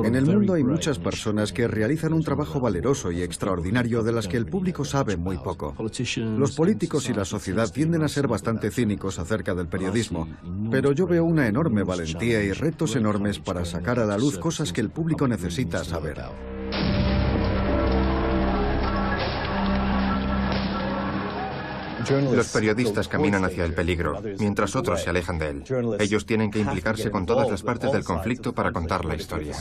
En el mundo hay muchas personas que realizan un trabajo valeroso y extraordinario de las que el público sabe muy poco. Los políticos y la sociedad tienden a ser bastante cínicos acerca del periodismo, pero yo veo una enorme valentía y retos enormes para sacar a la luz cosas que el público necesita saber. Los periodistas caminan hacia el peligro, mientras otros se alejan de él. Ellos tienen que implicarse con todas las partes del conflicto para contar la historia.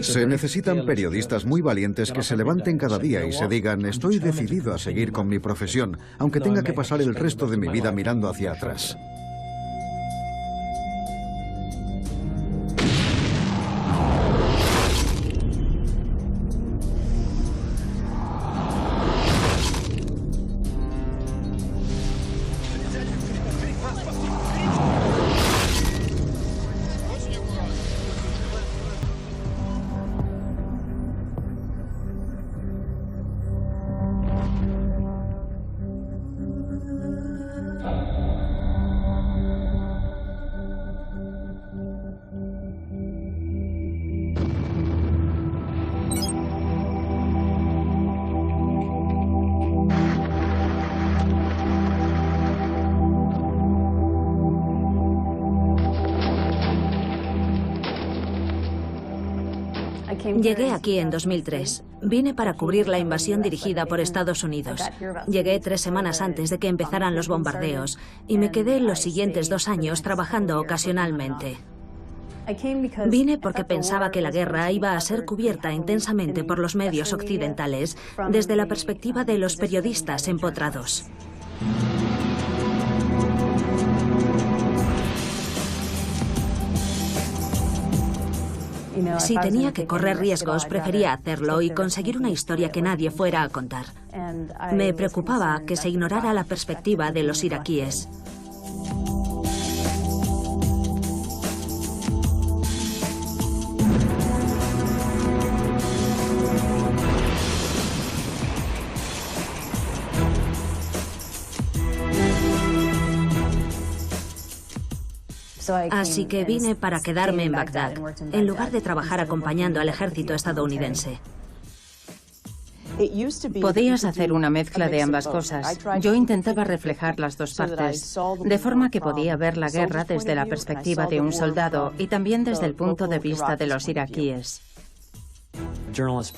Se necesitan periodistas muy valientes que se levanten cada día y se digan: estoy decidido a seguir con mi profesión, aunque tenga que pasar el resto de mi vida mirando hacia atrás. Llegué aquí en 2003. Vine para cubrir la invasión dirigida por Estados Unidos. Llegué 3 semanas antes de que empezaran los bombardeos y me quedé los siguientes 2 años trabajando ocasionalmente. Vine porque pensaba que la guerra iba a ser cubierta intensamente por los medios occidentales desde la perspectiva de los periodistas empotrados. Si tenía que correr riesgos, prefería hacerlo y conseguir una historia que nadie fuera a contar. Me preocupaba que se ignorara la perspectiva de los iraquíes. Así que vine para quedarme en Bagdad, en lugar de trabajar acompañando al ejército estadounidense. Podías hacer una mezcla de ambas cosas. Yo intentaba reflejar las dos partes, de forma que podía ver la guerra desde la perspectiva de un soldado y también desde el punto de vista de los iraquíes.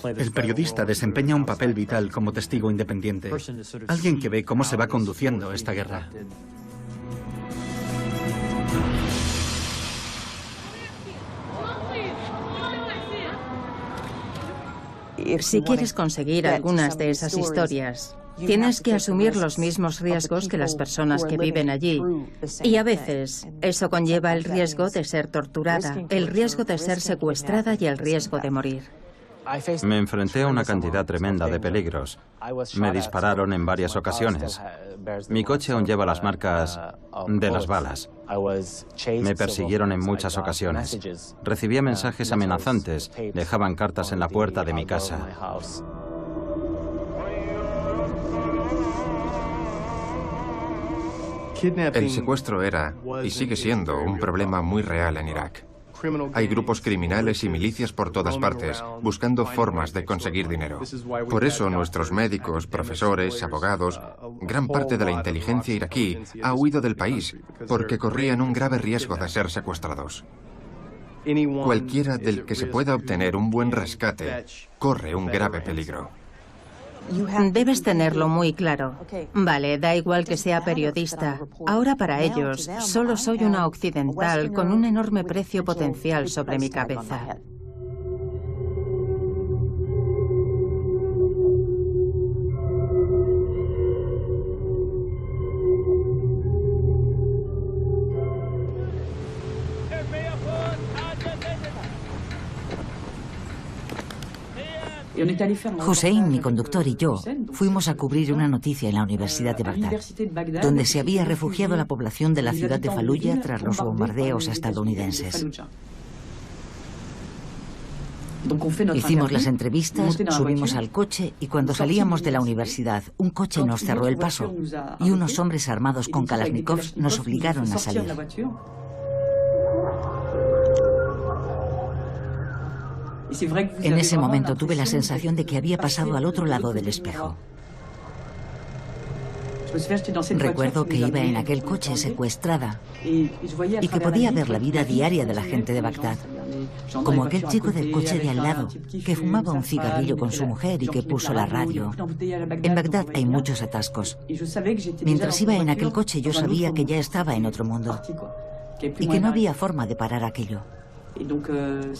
El periodista desempeña un papel vital como testigo independiente, alguien que ve cómo se va conduciendo esta guerra. Si quieres conseguir algunas de esas historias, tienes que asumir los mismos riesgos que las personas que viven allí. Y a veces eso conlleva el riesgo de ser torturada, el riesgo de ser secuestrada y el riesgo de morir. Me enfrenté a una cantidad tremenda de peligros. Me dispararon en varias ocasiones. Mi coche aún lleva las marcas de las balas. Me persiguieron en muchas ocasiones. Recibía mensajes amenazantes. Dejaban cartas en la puerta de mi casa. El secuestro era, y sigue siendo, un problema muy real en Irak. Hay grupos criminales y milicias por todas partes, buscando formas de conseguir dinero. Por eso nuestros médicos, profesores, abogados, gran parte de la inteligencia iraquí ha huido del país, porque corrían un grave riesgo de ser secuestrados. Cualquiera del que se pueda obtener un buen rescate corre un grave peligro. Debes tenerlo muy claro. Vale, da igual que sea periodista. Ahora para ellos, solo soy una occidental con un enorme precio potencial sobre mi cabeza. Hussein, mi conductor, y yo fuimos a cubrir una noticia en la Universidad de Bagdad, donde se había refugiado la población de la ciudad de Faluya tras los bombardeos estadounidenses. Hicimos las entrevistas, subimos al coche y cuando salíamos de la universidad, un coche nos cerró el paso y unos hombres armados con Kalashnikovs nos obligaron a salir. En ese momento tuve la sensación de que había pasado al otro lado del espejo. Recuerdo que iba en aquel coche secuestrada y que podía ver la vida diaria de la gente de Bagdad, como aquel chico del coche de al lado, que fumaba un cigarrillo con su mujer y que puso la radio. En Bagdad hay muchos atascos. Mientras iba en aquel coche yo sabía que ya estaba en otro mundo y que no había forma de parar aquello.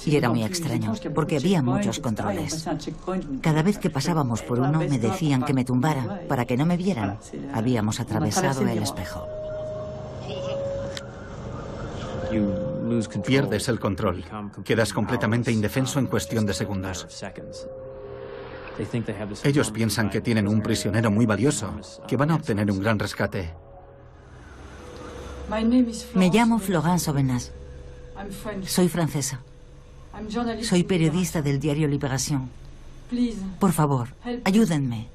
Y era muy extraño, porque había muchos controles. Cada vez que pasábamos por uno me decían que me tumbara para que no me vieran. Habíamos atravesado el espejo. Pierdes el control. Quedas completamente indefenso en cuestión de segundos. Ellos piensan que tienen un prisionero muy valioso, que van a obtener un gran rescate. Me llamo Florence Aubenas. Soy francesa. Soy periodista del diario Libération. Por favor, ayúdenme.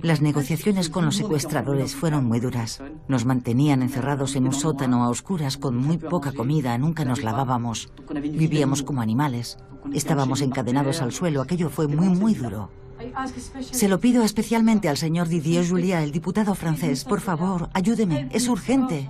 Las negociaciones con los secuestradores fueron muy duras. Nos mantenían encerrados en un sótano a oscuras con muy poca comida, nunca nos lavábamos. Vivíamos como animales. Estábamos encadenados al suelo, aquello fue muy duro. Se lo pido especialmente al señor Didier Julia, el diputado francés. Por favor, ayúdeme, es urgente.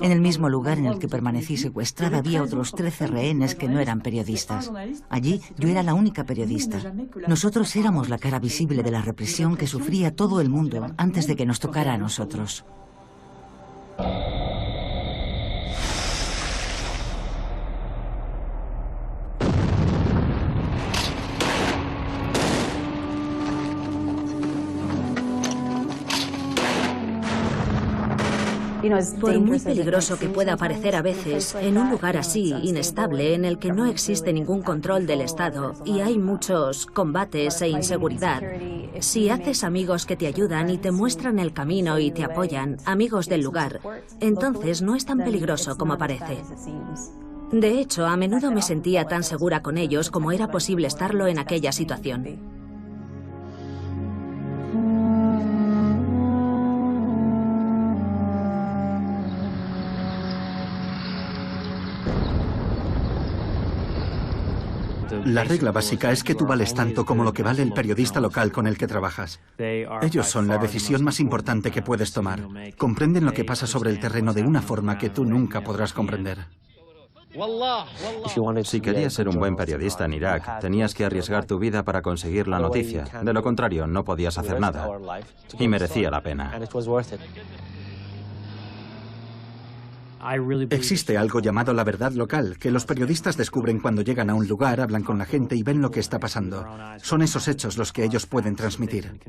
En el mismo lugar en el que permanecí secuestrada había otros 13 rehenes que no eran periodistas. Allí yo era la única periodista. Nosotros éramos la cara visible de la represión que sufría todo el mundo antes de que nos tocara a nosotros. Por muy peligroso que pueda parecer a veces, en un lugar así, inestable, en el que no existe ningún control del Estado y hay muchos combates e inseguridad, si haces amigos que te ayudan y te muestran el camino y te apoyan, amigos del lugar, entonces no es tan peligroso como parece. De hecho, a menudo me sentía tan segura con ellos como era posible estarlo en aquella situación. La regla básica es que tú vales tanto como lo que vale el periodista local con el que trabajas. Ellos son la decisión más importante que puedes tomar. Comprenden lo que pasa sobre el terreno de una forma que tú nunca podrás comprender. Si querías ser un buen periodista en Irak, tenías que arriesgar tu vida para conseguir la noticia. De lo contrario, no podías hacer nada. Y merecía la pena. Existe algo llamado la verdad local, que los periodistas descubren cuando llegan a un lugar, hablan con la gente y ven lo que está pasando. Son esos hechos los que ellos pueden transmitir.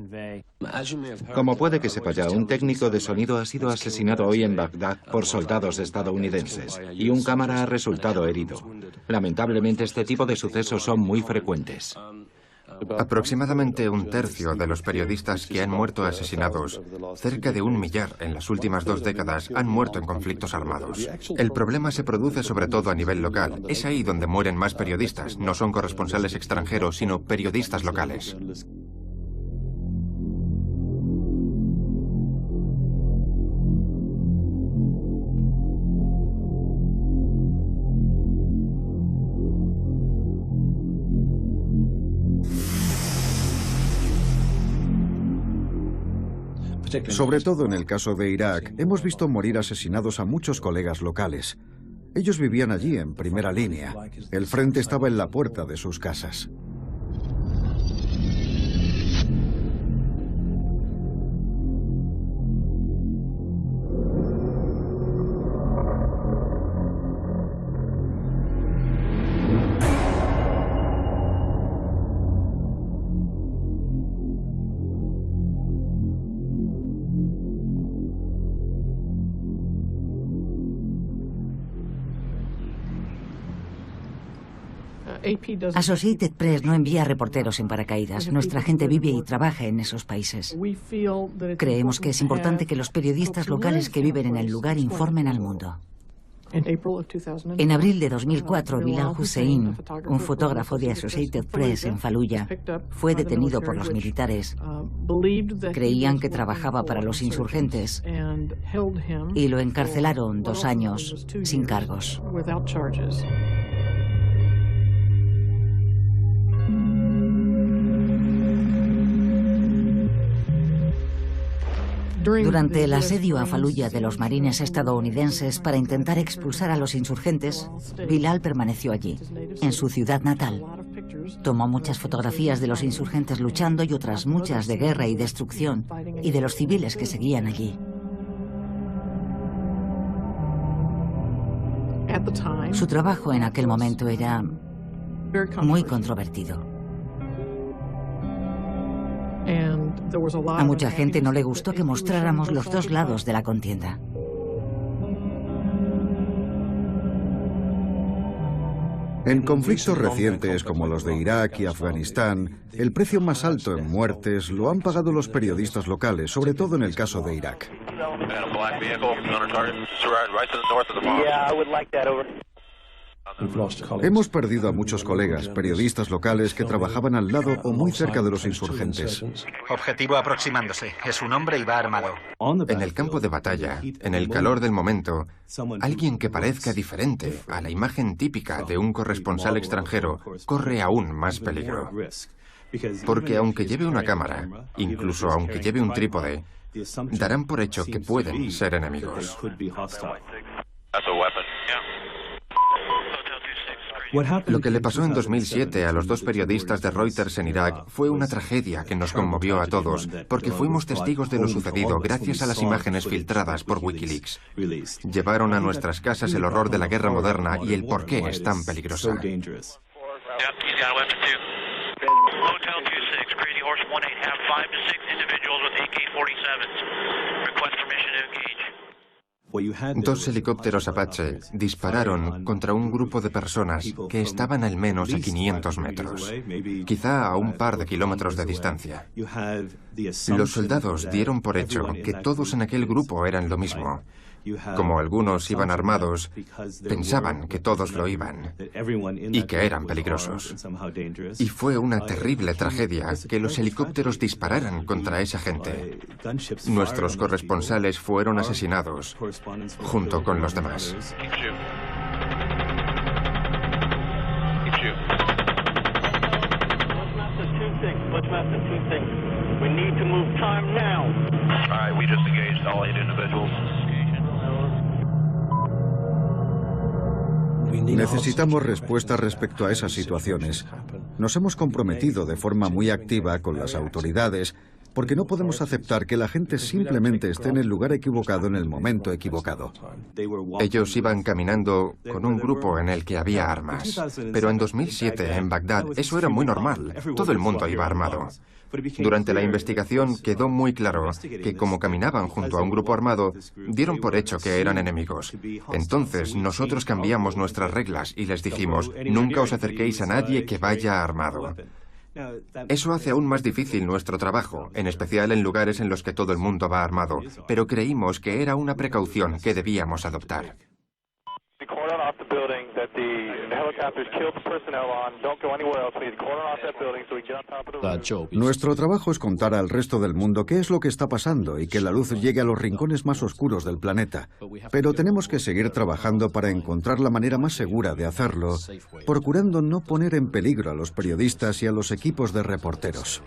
Como puede que sepa ya, un técnico de sonido ha sido asesinado hoy en Bagdad por soldados estadounidenses y un cámara ha resultado herido. Lamentablemente este tipo de sucesos son muy frecuentes. Aproximadamente un tercio de los periodistas que han muerto asesinados, cerca de 1 millar en las últimas 2 décadas, han muerto en conflictos armados. El problema se produce sobre todo a nivel local. Es ahí donde mueren más periodistas. No son corresponsales extranjeros, sino periodistas locales. Sobre todo en el caso de Irak, hemos visto morir asesinados a muchos colegas locales. Ellos vivían allí en primera línea. El frente estaba en la puerta de sus casas. Associated Press no envía reporteros en paracaídas. Nuestra gente vive y trabaja en esos países. Creemos que es importante que los periodistas locales que viven en el lugar informen al mundo. En abril de 2004, Bilal Hussein, un fotógrafo de Associated Press en Fallujah, fue detenido por los militares. Creían que trabajaba para los insurgentes y lo encarcelaron 2 años sin cargos. Durante el asedio a Fallujah de los marines estadounidenses para intentar expulsar a los insurgentes, Bilal permaneció allí, en su ciudad natal. Tomó muchas fotografías de los insurgentes luchando y otras muchas de guerra y destrucción y de los civiles que seguían allí. Su trabajo en aquel momento era muy controvertido. A mucha gente no le gustó que mostráramos los 2 lados de la contienda. En conflictos recientes como los de Irak y Afganistán, el precio más alto en muertes lo han pagado los periodistas locales, sobre todo en el caso de Irak. Hemos perdido a muchos colegas, periodistas locales que trabajaban al lado o muy cerca de los insurgentes. Objetivo aproximándose. Es un hombre y va armado. En el campo de batalla, en el calor del momento, alguien que parezca diferente a la imagen típica de un corresponsal extranjero corre aún más peligro. Porque aunque lleve una cámara, incluso aunque lleve un trípode, darán por hecho que pueden ser enemigos. Lo que le pasó en 2007 a los 2 periodistas de Reuters en Irak fue una tragedia que nos conmovió a todos, porque fuimos testigos de lo sucedido gracias a las imágenes filtradas por Wikileaks. Llevaron a nuestras casas el horror de la guerra moderna y el por qué es tan peligrosa. Dos helicópteros Apache dispararon contra un grupo de personas que estaban al menos a 500 metros, quizá a un par de kilómetros de distancia. Los soldados dieron por hecho que todos en aquel grupo eran lo mismo. Como algunos iban armados, pensaban que todos lo iban y que eran peligrosos. Y fue una terrible tragedia que los helicópteros dispararan contra esa gente. Nuestros corresponsales fueron asesinados junto con los demás. Necesitamos respuestas respecto a esas situaciones. Nos hemos comprometido de forma muy activa con las autoridades porque no podemos aceptar que la gente simplemente esté en el lugar equivocado en el momento equivocado. Ellos iban caminando con un grupo en el que había armas. Pero en 2007, en Bagdad, eso era muy normal. Todo el mundo iba armado. Durante la investigación quedó muy claro que como caminaban junto a un grupo armado, dieron por hecho que eran enemigos. Entonces nosotros cambiamos nuestras reglas y les dijimos, nunca os acerquéis a nadie que vaya armado. Eso hace aún más difícil nuestro trabajo, en especial en lugares en los que todo el mundo va armado, pero creímos que era una precaución que debíamos adoptar. Nuestro trabajo es contar al resto del mundo qué es lo que está pasando y que la luz llegue a los rincones más oscuros del planeta. Pero tenemos que seguir trabajando para encontrar la manera más segura de hacerlo, procurando no poner en peligro a los periodistas y a los equipos de reporteros.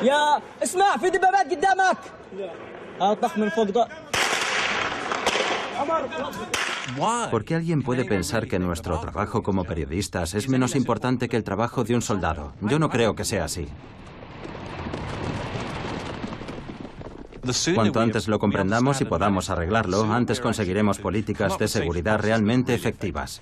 يا اسمع في دبابات قدامك. اطخ من فوق ¿Por qué alguien puede pensar que nuestro trabajo como periodistas es menos importante que el trabajo de un soldado? Yo no creo que sea así. Cuanto antes lo comprendamos y podamos arreglarlo, antes conseguiremos políticas de seguridad realmente efectivas.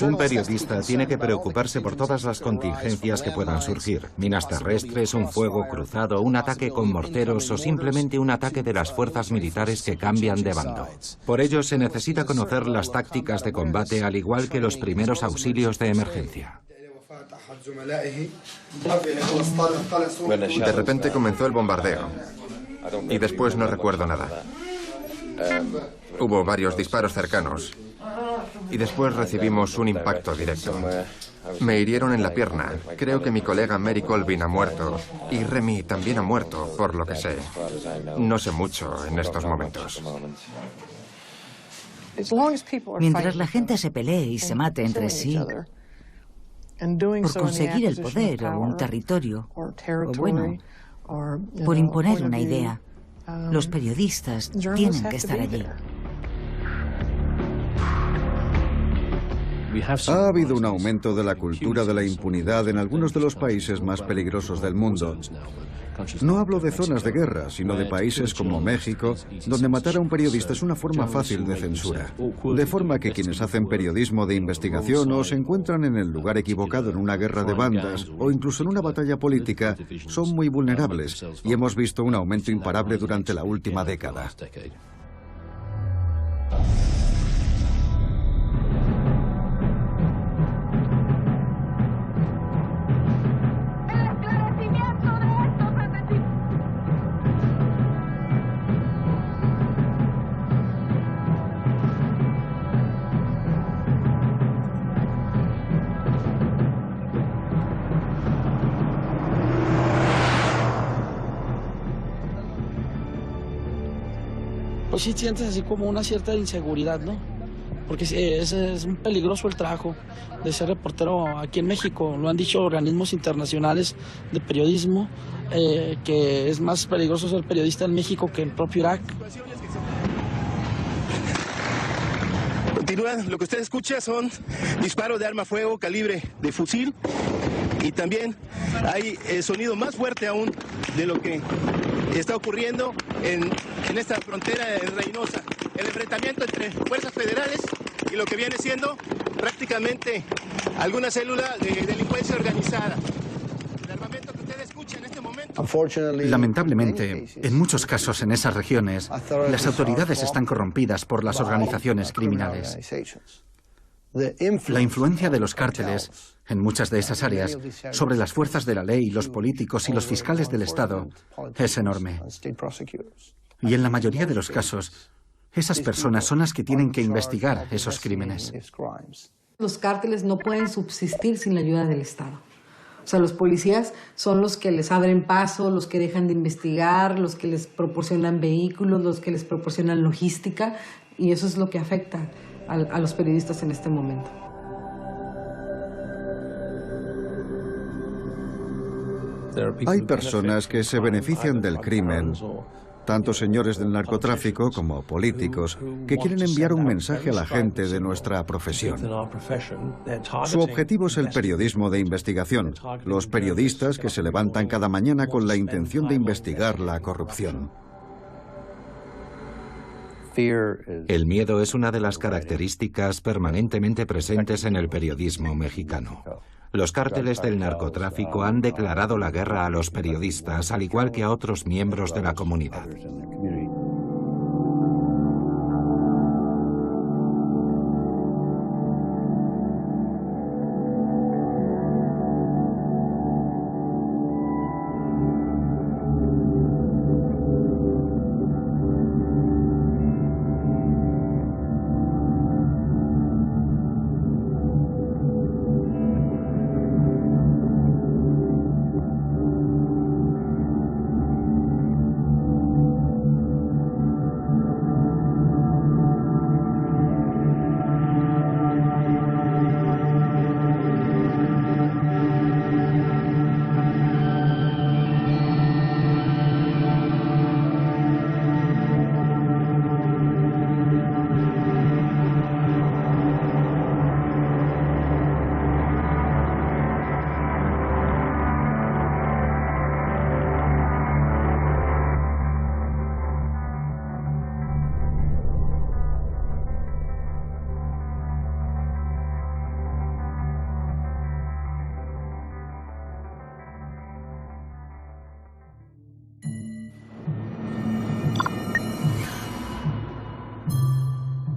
Un periodista tiene que preocuparse por todas las contingencias que puedan surgir. Minas terrestres, un fuego cruzado, un ataque con morteros o simplemente un ataque de las fuerzas militares que cambian de bando. Por ello se necesita conocer las tácticas de combate al igual que los primeros auxilios de emergencia. De repente comenzó el bombardeo y después no recuerdo nada. Hubo varios disparos cercanos y después recibimos un impacto directo. Me hirieron en la pierna. Creo que mi colega Mary Colvin ha muerto y Remy también ha muerto, por lo que sé. No sé mucho en estos momentos. Mientras la gente se pelee y se mate entre sí por conseguir el poder o un territorio, o bueno, por imponer una idea, los periodistas tienen que estar allí. Ha habido un aumento de la cultura de la impunidad en algunos de los países más peligrosos del mundo. No hablo de zonas de guerra, sino de países como México, donde matar a un periodista es una forma fácil de censura. De forma que quienes hacen periodismo de investigación o se encuentran en el lugar equivocado en una guerra de bandas o incluso en una batalla política son muy vulnerables y hemos visto un aumento imparable durante la última década. Pues sí sientes así como una cierta inseguridad, ¿no? Porque es muy peligroso el trabajo de ser reportero aquí en México. Lo han dicho organismos internacionales de periodismo, que es más peligroso ser periodista en México que en el propio Irak. Continúan, lo que usted escucha son disparos de arma a fuego, calibre de fusil, y también hay sonido más fuerte aún de lo que está ocurriendo en esta frontera de Reynosa. El enfrentamiento entre fuerzas federales y lo que viene siendo prácticamente alguna célula de delincuencia organizada. El armamento que usted escucha en este momento... Lamentablemente, en muchos casos en esas regiones, las autoridades están corrompidas por las organizaciones criminales. La influencia de los cárteles en muchas de esas áreas sobre las fuerzas de la ley, los políticos y los fiscales del Estado es enorme. Y en la mayoría de los casos, esas personas son las que tienen que investigar esos crímenes. Los cárteles no pueden subsistir sin la ayuda del Estado. O sea, los policías son los que les abren paso, los que dejan de investigar, los que les proporcionan vehículos, los que les proporcionan logística, y eso es lo que afecta a los periodistas en este momento. Hay personas que se benefician del crimen, tanto señores del narcotráfico como políticos, que quieren enviar un mensaje a la gente de nuestra profesión. Su objetivo es el periodismo de investigación, los periodistas que se levantan cada mañana con la intención de investigar la corrupción. El miedo es una de las características permanentemente presentes en el periodismo mexicano. Los cárteles del narcotráfico han declarado la guerra a los periodistas, al igual que a otros miembros de la comunidad.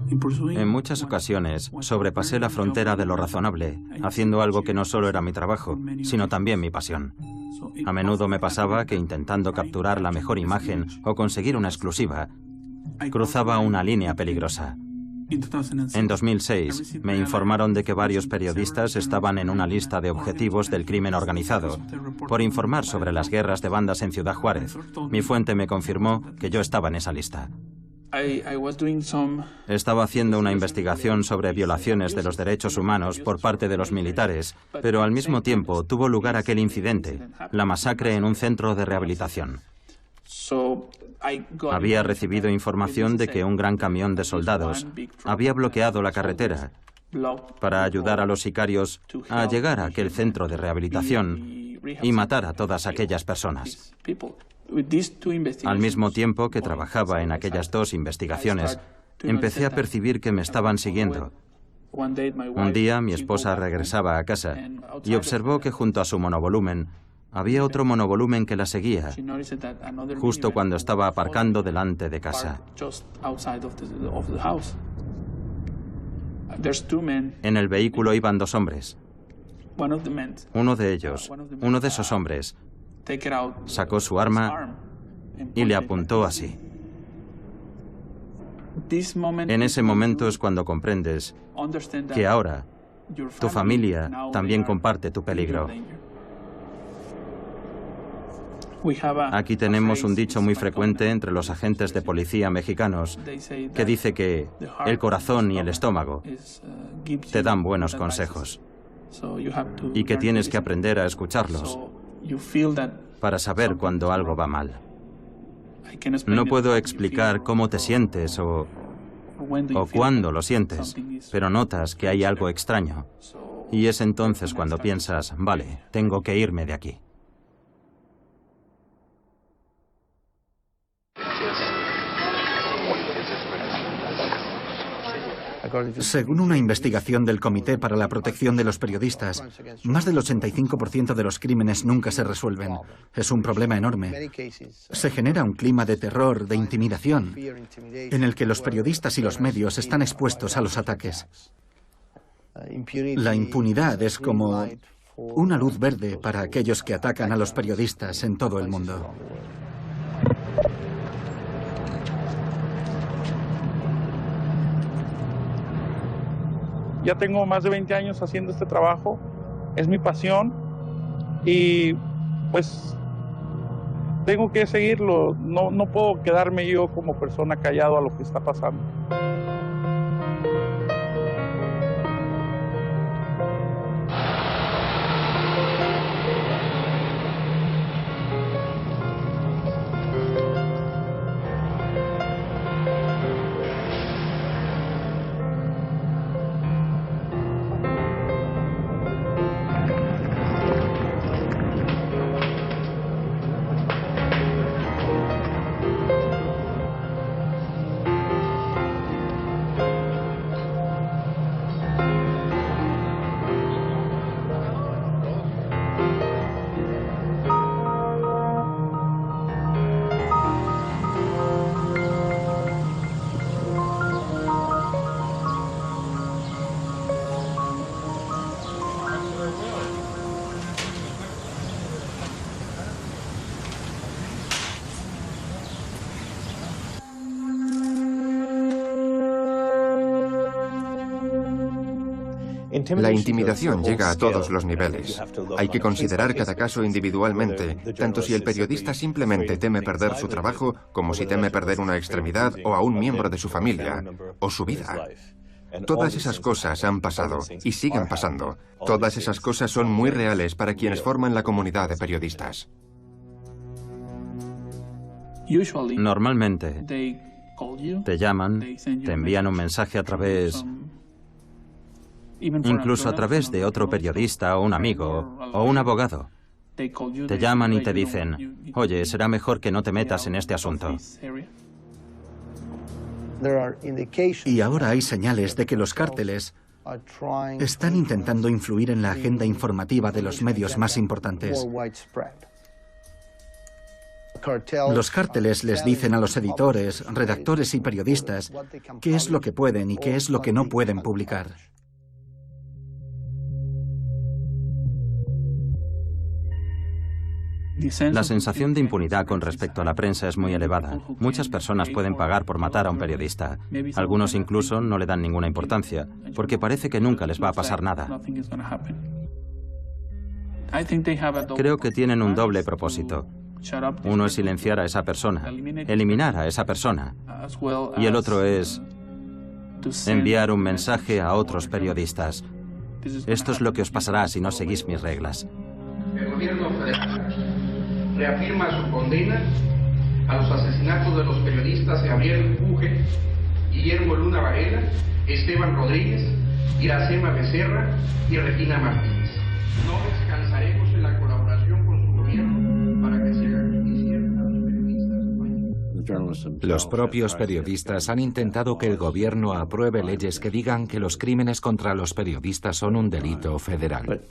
En muchas ocasiones sobrepasé la frontera de lo razonable, haciendo algo que no solo era mi trabajo, sino también mi pasión. A menudo me pasaba que intentando capturar la mejor imagen o conseguir una exclusiva, cruzaba una línea peligrosa. En 2006 me informaron de que varios periodistas estaban en una lista de objetivos del crimen organizado por informar sobre las guerras de bandas en Ciudad Juárez. Mi fuente me confirmó que yo estaba en esa lista. Estaba haciendo una investigación sobre violaciones de los derechos humanos por parte de los militares, pero al mismo tiempo tuvo lugar aquel incidente, la masacre en un centro de rehabilitación. Había recibido información de que un gran camión de soldados había bloqueado la carretera para ayudar a los sicarios a llegar a aquel centro de rehabilitación y matar a todas aquellas personas. Al mismo tiempo que trabajaba en aquellas dos investigaciones, empecé a percibir que me estaban siguiendo. Un día mi esposa regresaba a casa y observó que junto a su monovolumen había otro monovolumen que la seguía, justo cuando estaba aparcando delante de casa. En el vehículo iban dos hombres. Uno de ellos, uno de esos hombres, sacó su arma y le apuntó así. En ese momento es cuando comprendes que ahora tu familia también comparte tu peligro. Aquí tenemos un dicho muy frecuente entre los agentes de policía mexicanos que dice que el corazón y el estómago te dan buenos consejos y que tienes que aprender a escucharlos para saber cuando algo va mal. No puedo explicar cómo te sientes o cuándo lo sientes, pero notas que hay algo extraño. Y es entonces cuando piensas, vale, tengo que irme de aquí. Según una investigación del Comité para la Protección de los Periodistas, más del 85% de los crímenes nunca se resuelven. Es un problema enorme. Se genera un clima de terror, de intimidación, en el que los periodistas y los medios están expuestos a los ataques. La impunidad es como una luz verde para aquellos que atacan a los periodistas en todo el mundo. Ya tengo más de 20 años haciendo este trabajo, es mi pasión y pues tengo que seguirlo, no puedo quedarme yo como persona callado a lo que está pasando. La intimidación llega a todos los niveles. Hay que considerar cada caso individualmente, tanto si el periodista simplemente teme perder su trabajo, como si teme perder una extremidad o a un miembro de su familia, o su vida. Todas esas cosas han pasado y siguen pasando. Todas esas cosas son muy reales para quienes forman la comunidad de periodistas. Normalmente te llaman, te envían un mensaje a través, incluso a través de otro periodista o un amigo o un abogado. Te llaman y te dicen, oye, será mejor que no te metas en este asunto. Y ahora hay señales de que los cárteles están intentando influir en la agenda informativa de los medios más importantes. Los cárteles les dicen a los editores, redactores y periodistas qué es lo que pueden y qué es lo que no pueden publicar. La sensación de impunidad con respecto a la prensa es muy elevada. Muchas personas pueden pagar por matar a un periodista. Algunos incluso no le dan ninguna importancia, porque parece que nunca les va a pasar nada. Creo que tienen un doble propósito. Uno es silenciar a esa persona, eliminar a esa persona. Y el otro es enviar un mensaje a otros periodistas. Esto es lo que os pasará si no seguís mis reglas. El gobierno federal reafirma su condena a los asesinatos de los periodistas Gabriel Puge, Guillermo Luna Varela, Esteban Rodríguez, Iracema Becerra y Regina Martínez. No descansaremos en la colaboración con su gobierno para que se haga justicia a los periodistas. Los propios periodistas han intentado que el gobierno apruebe leyes que digan que los crímenes contra los periodistas son un delito federal.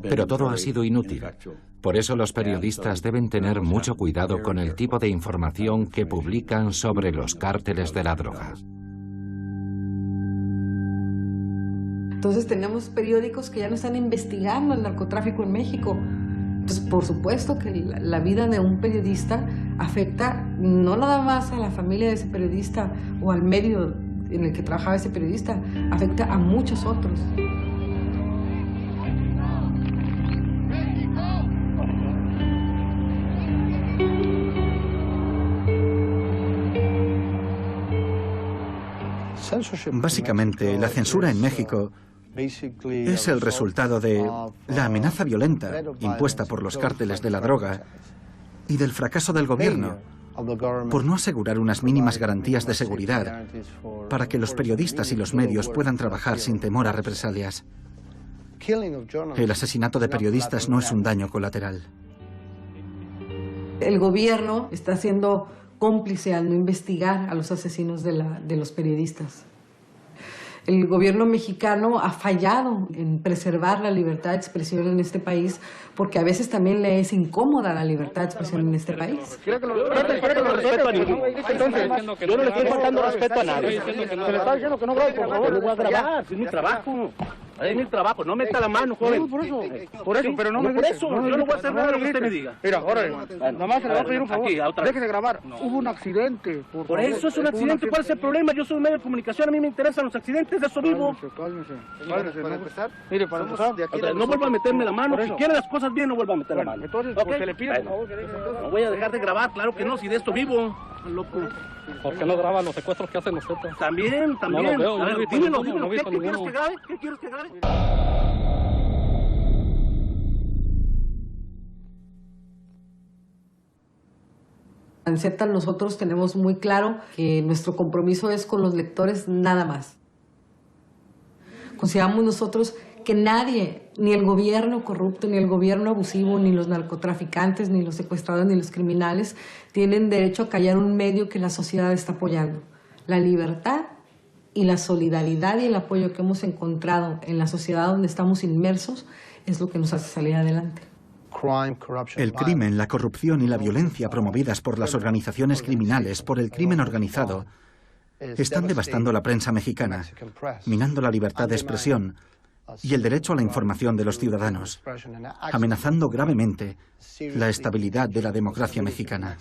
Pero todo ha sido inútil. Por eso los periodistas deben tener mucho cuidado con el tipo de información que publican sobre los cárteles de la droga. Entonces tenemos periódicos que ya no están investigando el narcotráfico en México. Entonces, por supuesto que la vida de un periodista afecta no nada más a la familia de ese periodista o al medio en el que trabajaba ese periodista, afecta a muchos otros. Básicamente, la censura en México es el resultado de la amenaza violenta impuesta por los cárteles de la droga y del fracaso del gobierno por no asegurar unas mínimas garantías de seguridad para que los periodistas y los medios puedan trabajar sin temor a represalias. El asesinato de periodistas no es un daño colateral. El gobierno está siendo cómplice al no investigar a los asesinos de los periodistas. El gobierno mexicano ha fallado en preservar la libertad de expresión en este país porque a veces también le es incómoda la libertad de expresión en este país. Yo no le estoy faltando respeto a nadie. Se le está diciendo que no grabe, por favor. Yo voy a grabar, es mi trabajo. Es mi trabajo, no meta la mano, joven. Por eso, pero no me por eso, yo no voy a hacer nada de lo que usted me diga. Mira, órale, nada más se le va a pedir un favor. Deje de grabar. Hubo un accidente. Por eso es un accidente, ¿cuál es el problema? Yo soy un medio de comunicación, a mí me interesan los accidentes, de eso vivo. Cálmese. Para empezar. Mire, para empezar. No vuelva a meterme la mano, si quiere las cosas bien, no vuelva a meter la mano. Entonces, se le pide, por favor. No voy a dejar de grabar, claro que no, si de esto vivo. Loco. ¿Por qué no graban los secuestros que hacen los Zetas? También. No lo veo, a ver, dímelo, ¿qué quieres que grabe? ¿Qué quieres que grabe? En Z nosotros tenemos muy claro que nuestro compromiso es con los lectores nada más. Consideramos nosotros que nadie, ni el gobierno corrupto, ni el gobierno abusivo, ni los narcotraficantes, ni los secuestradores, ni los criminales, tienen derecho a callar un medio que la sociedad está apoyando. La libertad y la solidaridad y el apoyo que hemos encontrado en la sociedad donde estamos inmersos es lo que nos hace salir adelante. El crimen, la corrupción y la violencia promovidas por las organizaciones criminales, por el crimen organizado, están devastando la prensa mexicana, minando la libertad de expresión y el derecho a la información de los ciudadanos, amenazando gravemente la estabilidad de la democracia mexicana.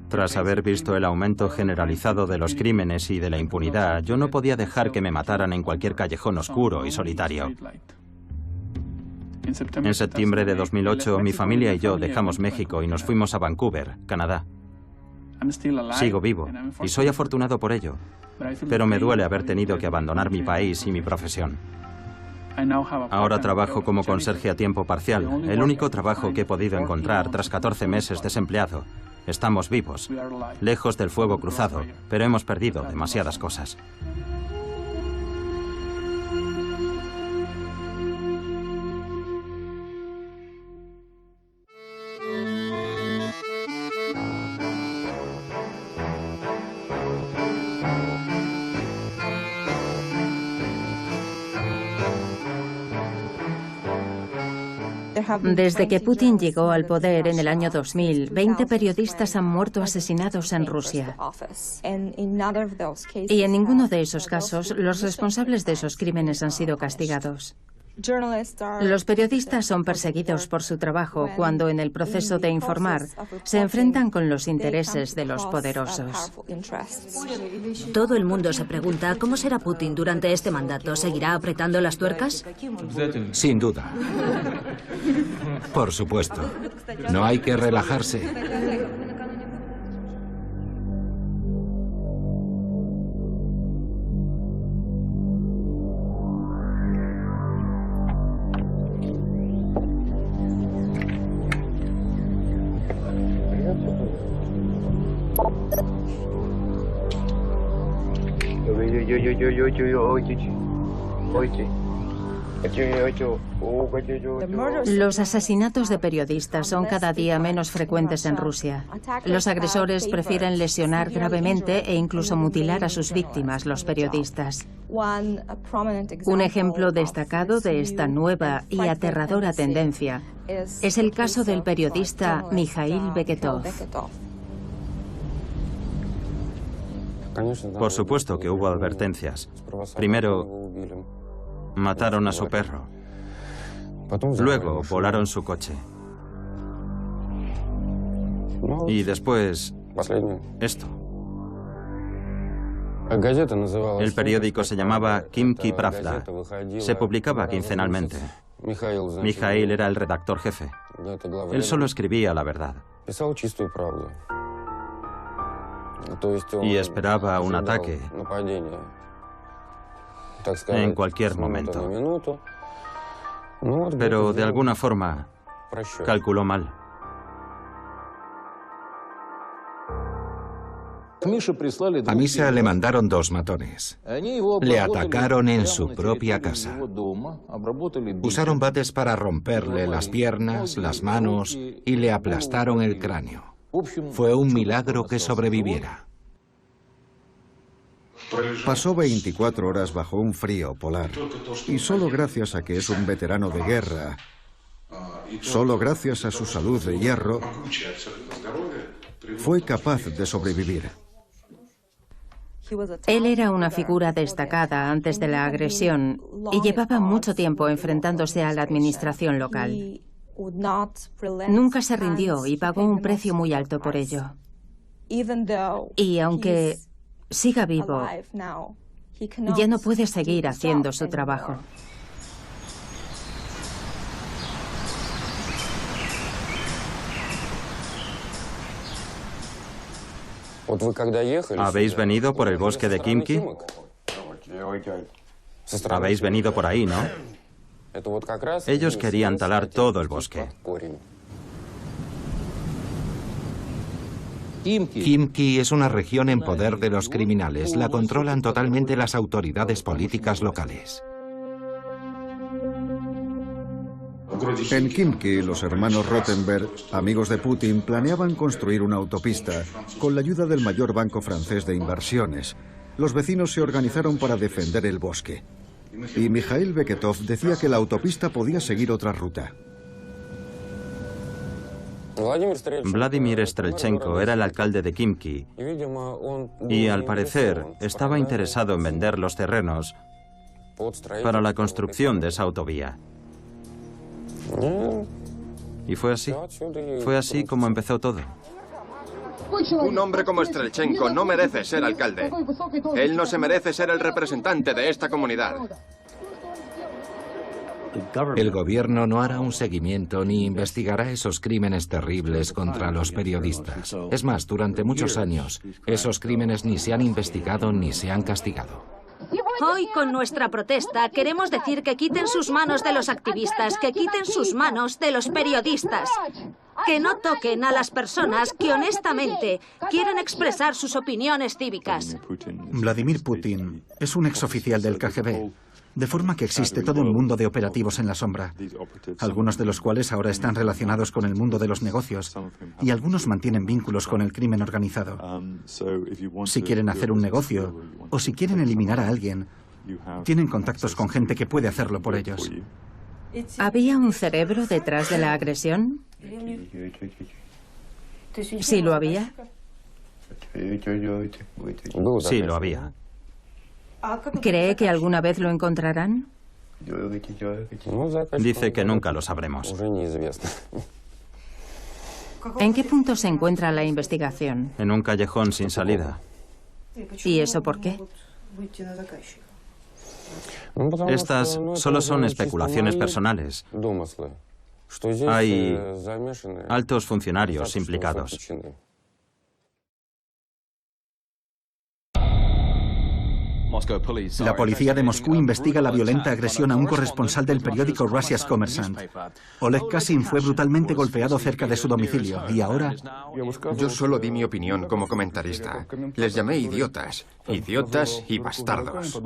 Tras haber visto el aumento generalizado de los crímenes y de la impunidad, yo no podía dejar que me mataran en cualquier callejón oscuro y solitario. En septiembre de 2008, mi familia y yo dejamos México y nos fuimos a Vancouver, Canadá. Sigo vivo y soy afortunado por ello, pero me duele haber tenido que abandonar mi país y mi profesión. Ahora trabajo como conserje a tiempo parcial, el único trabajo que he podido encontrar tras 14 meses desempleado. Estamos vivos, lejos del fuego cruzado, pero hemos perdido demasiadas cosas. Desde que Putin llegó al poder en el año 2000, 20 periodistas han muerto asesinados en Rusia. Y en ninguno de esos casos, los responsables de esos crímenes han sido castigados. Los periodistas son perseguidos por su trabajo cuando en el proceso de informar se enfrentan con los intereses de los poderosos. Todo el mundo se pregunta cómo será Putin durante este mandato. ¿Seguirá apretando las tuercas? Sin duda. Por supuesto. No hay que relajarse. Los asesinatos de periodistas son cada día menos frecuentes en Rusia. Los agresores prefieren lesionar gravemente e incluso mutilar a sus víctimas, los periodistas. Un ejemplo destacado de esta nueva y aterradora tendencia es el caso del periodista Mikhail Beketov. Por supuesto que hubo advertencias. Primero, mataron a su perro. Luego, volaron su coche. Y después, esto. El periódico se llamaba Khimki Pravda. Se publicaba quincenalmente. Mikhail era el redactor jefe. Él solo escribía la verdad. Y esperaba un ataque en cualquier momento. Pero de alguna forma calculó mal. A Misha le mandaron 2 matones. Le atacaron en su propia casa. Usaron bates para romperle las piernas, las manos y le aplastaron el cráneo. Fue un milagro que sobreviviera. Pasó 24 horas bajo un frío polar. Y solo gracias a que es un veterano de guerra, solo gracias a su salud de hierro, fue capaz de sobrevivir. Él era una figura destacada antes de la agresión y llevaba mucho tiempo enfrentándose a la administración local. Nunca se rindió y pagó un precio muy alto por ello. Y aunque siga vivo, ya no puede seguir haciendo su trabajo. ¿Habéis venido por el bosque de Khimki? Habéis venido por ahí, ¿no? Ellos querían talar todo el bosque. Khimki es una región en poder de los criminales. La controlan totalmente las autoridades políticas locales. En Khimki, los hermanos Rothenberg, amigos de Putin, planeaban construir una autopista con la ayuda del mayor banco francés de inversiones. Los vecinos se organizaron para defender el bosque. Y Mikhail Beketov decía que la autopista podía seguir otra ruta. Vladimir Strelchenko era el alcalde de Khimki y, al parecer, estaba interesado en vender los terrenos para la construcción de esa autovía. Y fue así como empezó todo. Un hombre como Strelchenko no merece ser alcalde. Él no se merece ser el representante de esta comunidad. El gobierno no hará un seguimiento ni investigará esos crímenes terribles contra los periodistas. Es más, durante muchos años, esos crímenes ni se han investigado ni se han castigado. Hoy, con nuestra protesta, queremos decir que quiten sus manos de los activistas, que quiten sus manos de los periodistas, que no toquen a las personas que honestamente quieren expresar sus opiniones cívicas. Vladimir Putin es un exoficial del KGB, de forma que existe todo un mundo de operativos en la sombra, algunos de los cuales ahora están relacionados con el mundo de los negocios y algunos mantienen vínculos con el crimen organizado. Si quieren hacer un negocio o si quieren eliminar a alguien, tienen contactos con gente que puede hacerlo por ellos. ¿Había un cerebro detrás de la agresión? ¿Sí lo había? Sí, lo había. ¿Cree que alguna vez lo encontrarán? Dice que nunca lo sabremos. ¿En qué punto se encuentra la investigación? En un callejón sin salida. ¿Y eso por qué? Estas solo son especulaciones personales. Hay altos funcionarios implicados. La policía de Moscú investiga la violenta agresión a un corresponsal del periódico Russia's Kommersant. Oleg Kassin fue brutalmente golpeado cerca de su domicilio y ahora... Yo solo di mi opinión como comentarista. Les llamé idiotas. Idiotas y bastardos.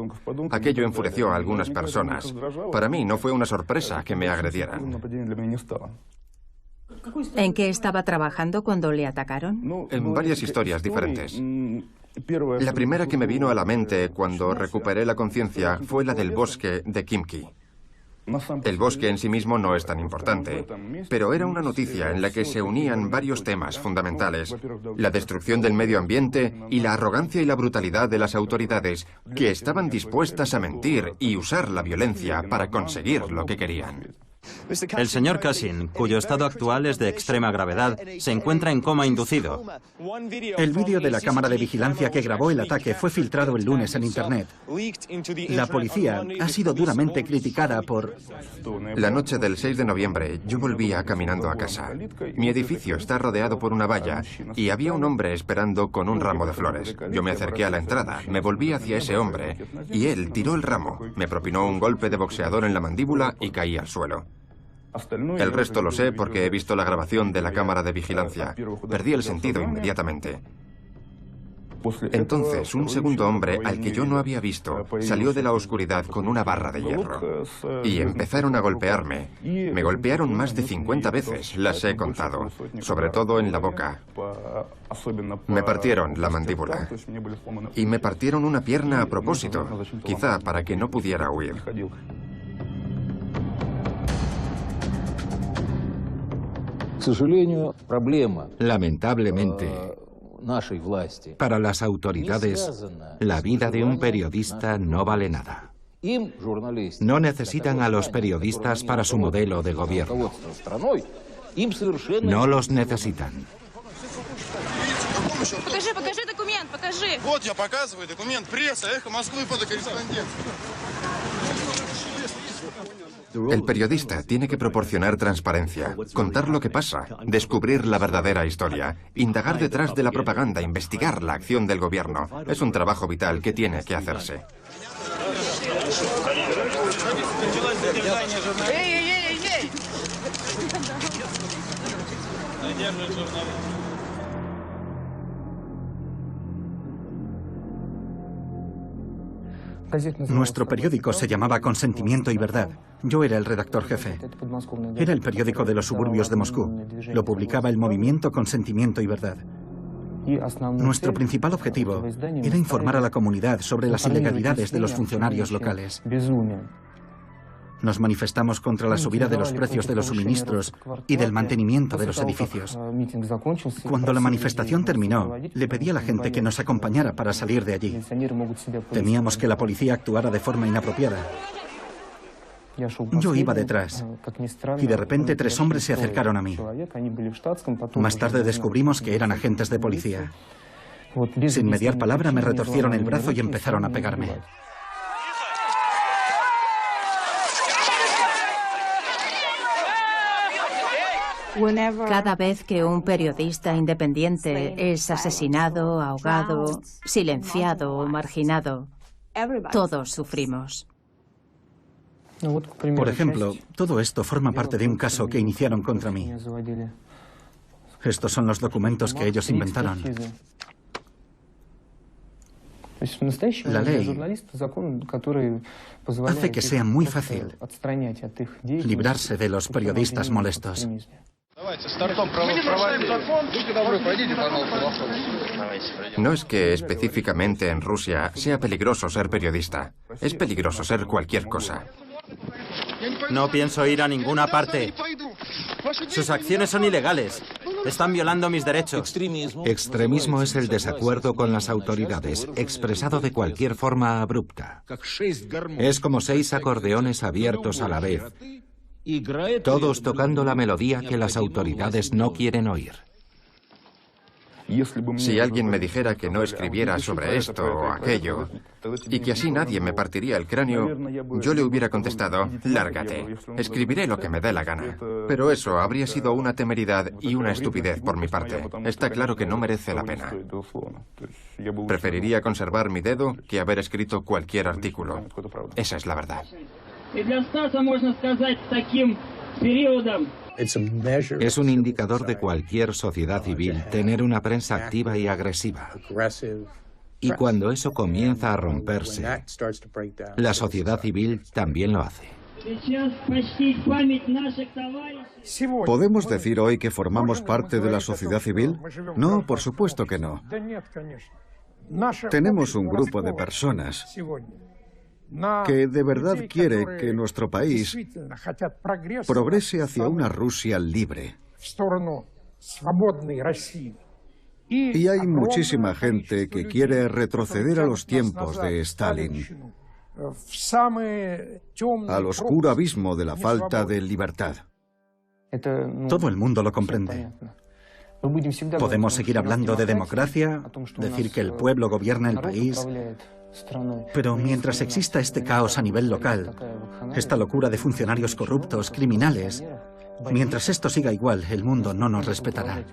Aquello enfureció a algunas personas. Para mí no fue una sorpresa que me agredieran. ¿En qué estaba trabajando cuando le atacaron? En varias historias diferentes. La primera que me vino a la mente cuando recuperé la conciencia fue la del bosque de Khimki. El bosque en sí mismo no es tan importante, pero era una noticia en la que se unían varios temas fundamentales: la destrucción del medio ambiente y la arrogancia y la brutalidad de las autoridades, que estaban dispuestas a mentir y usar la violencia para conseguir lo que querían. El señor Kassin, cuyo estado actual es de extrema gravedad, se encuentra en coma inducido. El vídeo de la cámara de vigilancia que grabó el ataque fue filtrado el lunes en Internet. La policía ha sido duramente criticada por... La noche del 6 de noviembre, yo volvía caminando a casa. Mi edificio está rodeado por una valla y había un hombre esperando con un ramo de flores. Yo me acerqué a la entrada, me volví hacia ese hombre y él tiró el ramo, me propinó un golpe de boxeador en la mandíbula y caí al suelo. El resto lo sé porque he visto la grabación de la cámara de vigilancia. Perdí el sentido inmediatamente. Entonces, un segundo hombre, al que yo no había visto, salió de la oscuridad con una barra de hierro. Y empezaron a golpearme. Me golpearon más de 50 veces, las he contado, sobre todo en la boca. Me partieron la mandíbula. Y me partieron una pierna a propósito, quizá para que no pudiera huir. Lamentablemente, para las autoridades, la vida de un periodista no vale nada. No necesitan a los periodistas para su modelo de gobierno. No los necesitan. Покажи документ, покажи. Вот я показываю документ, пресса, Эхо Москвы, фотокорреспондент. El periodista tiene que proporcionar transparencia, contar lo que pasa, descubrir la verdadera historia, indagar detrás de la propaganda, investigar la acción del gobierno. Es un trabajo vital que tiene que hacerse. Nuestro periódico se llamaba Consentimiento y Verdad. Yo era el redactor jefe. Era el periódico de los suburbios de Moscú. Lo publicaba el movimiento Consentimiento y Verdad. Nuestro principal objetivo era informar a la comunidad sobre las ilegalidades de los funcionarios locales. Nos manifestamos contra la subida de los precios de los suministros y del mantenimiento de los edificios. Cuando la manifestación terminó, le pedí a la gente que nos acompañara para salir de allí. Temíamos que la policía actuara de forma inapropiada. Yo iba detrás y de repente 3 hombres se acercaron a mí. Más tarde descubrimos que eran agentes de policía. Sin mediar palabra me retorcieron el brazo y empezaron a pegarme. Cada vez que un periodista independiente es asesinado, ahogado, silenciado o marginado, todos sufrimos. Por ejemplo, todo esto forma parte de un caso que iniciaron contra mí. Estos son los documentos que ellos inventaron. La ley hace que sea muy fácil librarse de los periodistas molestos. No es que específicamente en Rusia sea peligroso ser periodista. Es peligroso ser cualquier cosa. No pienso ir a ninguna parte. Sus acciones son ilegales. Están violando mis derechos. Extremismo es el desacuerdo con las autoridades, expresado de cualquier forma abrupta. Es como 6 acordeones abiertos a la vez, todos tocando la melodía que las autoridades no quieren oír. Si alguien me dijera que no escribiera sobre esto o aquello, y que así nadie me partiría el cráneo, yo le hubiera contestado, lárgate, escribiré lo que me dé la gana. Pero eso habría sido una temeridad y una estupidez por mi parte. Está claro que no merece la pena. Preferiría conservar mi dedo que haber escrito cualquier artículo. Esa es la verdad. Es un indicador de cualquier sociedad civil tener una prensa activa y agresiva. Y cuando eso comienza a romperse, la sociedad civil también lo hace. ¿Podemos decir hoy que formamos parte de la sociedad civil? No, por supuesto que no. Tenemos un grupo de personas que de verdad quiere que nuestro país progrese hacia una Rusia libre. Y hay muchísima gente que quiere retroceder a los tiempos de Stalin, al oscuro abismo de la falta de libertad. Todo el mundo lo comprende. Podemos seguir hablando de democracia, decir que el pueblo gobierna el país, pero mientras exista este caos a nivel local, esta locura de funcionarios corruptos, criminales, mientras esto siga igual, el mundo no nos respetará.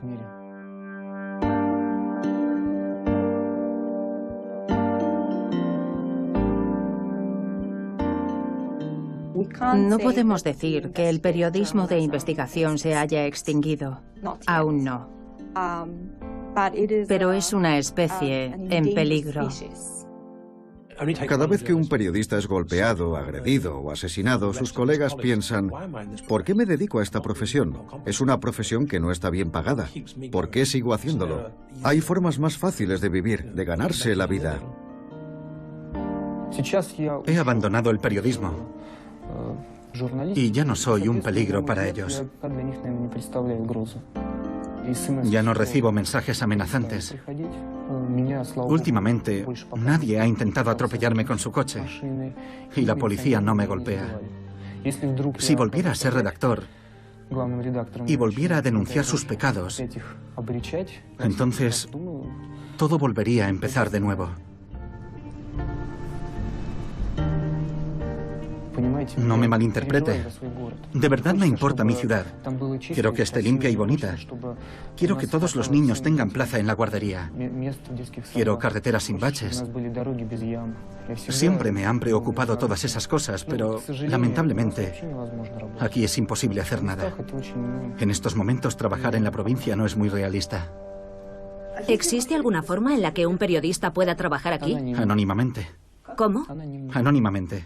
No podemos decir que el periodismo de investigación se haya extinguido. Aún no. Pero es una especie en peligro. Cada vez que un periodista es golpeado, agredido o asesinado, sus colegas piensan, ¿por qué me dedico a esta profesión? Es una profesión que no está bien pagada. ¿Por qué sigo haciéndolo? Hay formas más fáciles de vivir, de ganarse la vida. He abandonado el periodismo y ya no soy un peligro para ellos. Ya no recibo mensajes amenazantes. Últimamente, nadie ha intentado atropellarme con su coche y la policía no me golpea. Si volviera a ser redactor y volviera a denunciar sus pecados, entonces todo volvería a empezar de nuevo. No me malinterprete. De verdad me importa mi ciudad. Quiero que esté limpia y bonita. Quiero que todos los niños tengan plaza en la guardería. Quiero carreteras sin baches. Siempre me han preocupado todas esas cosas, pero lamentablemente aquí es imposible hacer nada. En estos momentos trabajar en la provincia no es muy realista. ¿Existe alguna forma en la que un periodista pueda trabajar aquí? Anónimamente. ¿Cómo? Anónimamente.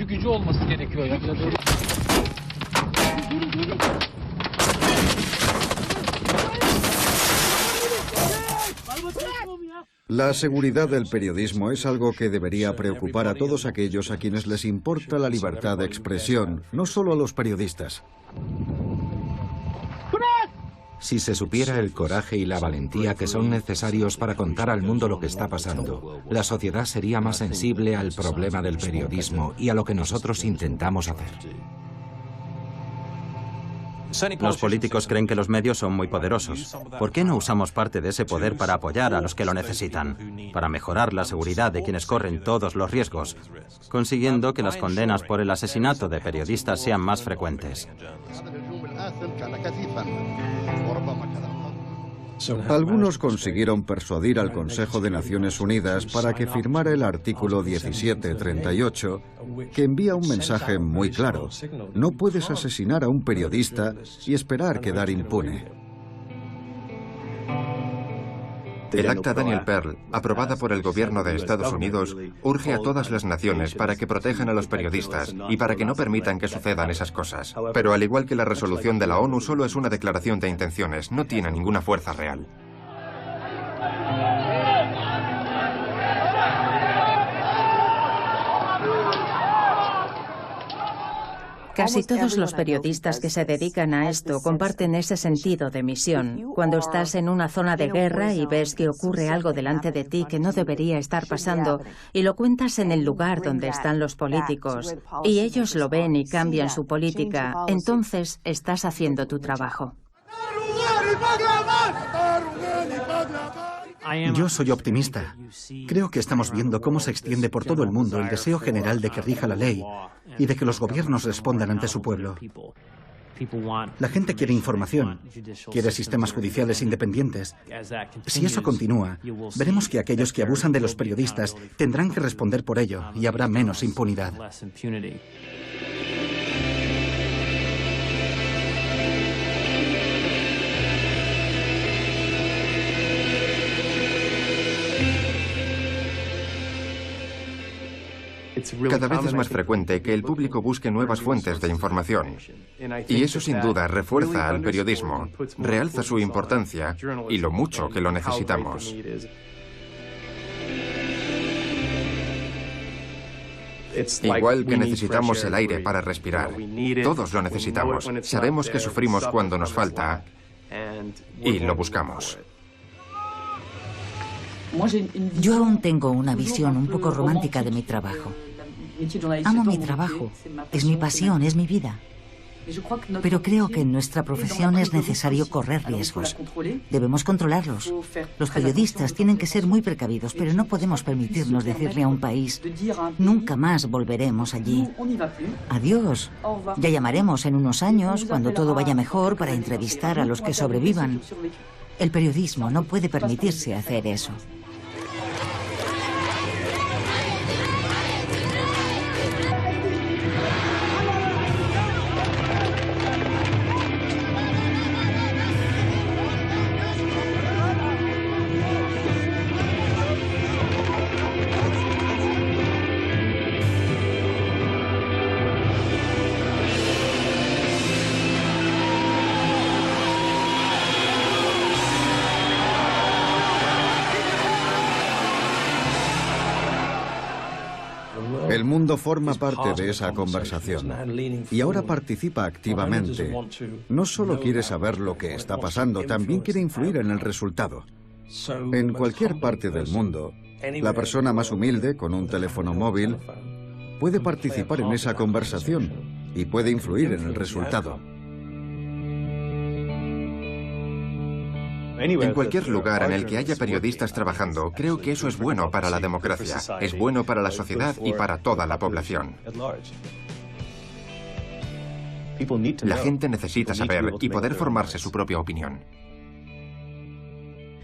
Gücü olması gerekiyor ya. La seguridad del periodismo es algo que debería preocupar a todos aquellos a quienes les importa la libertad de expresión, no solo a los periodistas. Si se supiera el coraje y la valentía que son necesarios para contar al mundo lo que está pasando, la sociedad sería más sensible al problema del periodismo y a lo que nosotros intentamos hacer. Los políticos creen que los medios son muy poderosos. ¿Por qué no usamos parte de ese poder para apoyar a los que lo necesitan? Para mejorar la seguridad de quienes corren todos los riesgos, consiguiendo que las condenas por el asesinato de periodistas sean más frecuentes. Algunos consiguieron persuadir al Consejo de Naciones Unidas para que firmara el artículo 1738, que envía un mensaje muy claro. No puedes asesinar a un periodista y esperar quedar impune. El Acta Daniel Pearl, aprobada por el gobierno de Estados Unidos, urge a todas las naciones para que protejan a los periodistas y para que no permitan que sucedan esas cosas. Pero al igual que la resolución de la ONU, solo es una declaración de intenciones, no tiene ninguna fuerza real. Casi todos los periodistas que se dedican a esto comparten ese sentido de misión. Cuando estás en una zona de guerra y ves que ocurre algo delante de ti que no debería estar pasando y lo cuentas en el lugar donde están los políticos y ellos lo ven y cambian su política, entonces estás haciendo tu trabajo. Yo soy optimista. Creo que estamos viendo cómo se extiende por todo el mundo el deseo general de que rija la ley y de que los gobiernos respondan ante su pueblo. La gente quiere información, quiere sistemas judiciales independientes. Si eso continúa, veremos que aquellos que abusan de los periodistas tendrán que responder por ello y habrá menos impunidad. Cada vez es más frecuente que el público busque nuevas fuentes de información. Y eso sin duda refuerza al periodismo, realza su importancia y lo mucho que lo necesitamos. Igual que necesitamos el aire para respirar. Todos lo necesitamos. Sabemos que sufrimos cuando nos falta y lo buscamos. Yo aún tengo una visión un poco romántica de mi trabajo. Amo mi trabajo, es mi pasión, es mi vida. Pero creo que en nuestra profesión es necesario correr riesgos. Debemos controlarlos. Los periodistas tienen que ser muy precavidos, pero no podemos permitirnos decirle a un país, nunca más volveremos allí. Adiós. Ya llamaremos en unos años, cuando todo vaya mejor, para entrevistar a los que sobrevivan. El periodismo no puede permitirse hacer eso. El mundo forma parte de esa conversación y ahora participa activamente. No solo quiere saber lo que está pasando, también quiere influir en el resultado. En cualquier parte del mundo, la persona más humilde, con un teléfono móvil, puede participar en esa conversación y puede influir en el resultado. En cualquier lugar en el que haya periodistas trabajando, creo que eso es bueno para la democracia, es bueno para la sociedad y para toda la población. La gente necesita saber y poder formarse su propia opinión.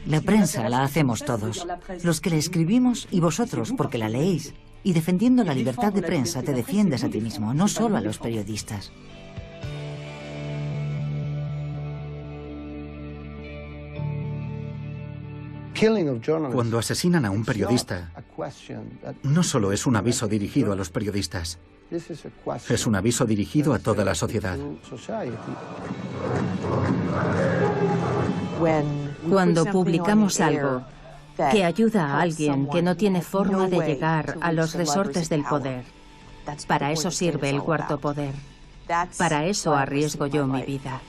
La prensa la hacemos todos, los que la escribimos y vosotros, porque la leéis. Y defendiendo la libertad de prensa te defiendes a ti mismo, no solo a los periodistas. Cuando asesinan a un periodista, no solo es un aviso dirigido a los periodistas, es un aviso dirigido a toda la sociedad. Cuando publicamos algo que ayuda a alguien que no tiene forma de llegar a los resortes del poder, para eso sirve el cuarto poder. Para eso arriesgo yo mi vida.